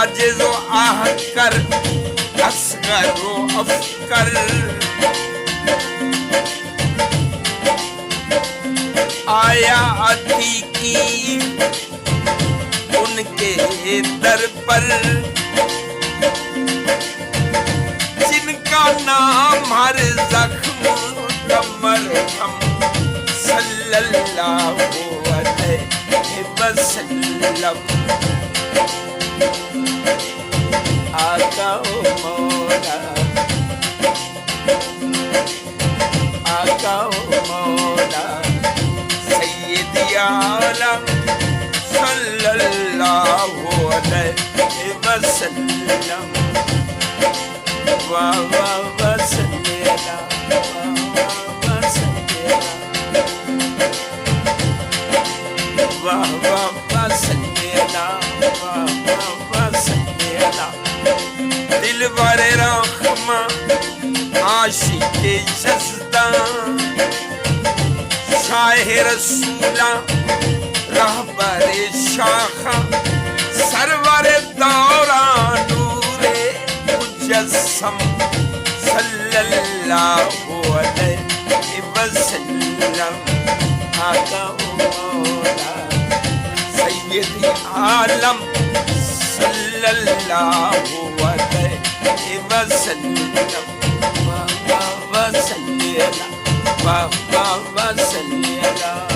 عاجز و احقر اصغر و افقر آیا عتیقی ان کے در پر جن کا نام ہر زخم کا مرہم صلی اللہ علیہ وسلم آقا و مولا آقا و مولا سیدی عالم صلی اللہ علیہ وسلم واہ واہ وسلم واہ واہ وسلم دل بر رحمہ عاشق یزدان شاہ رسولہ رہبر شاخہ سرور دوران نور مجسم صلی اللہ علیہ وسلم آقا و مولا سیدی عالم صلی اللہ علیہ وسلم واہ واہ وسلم واہ واہ وسلم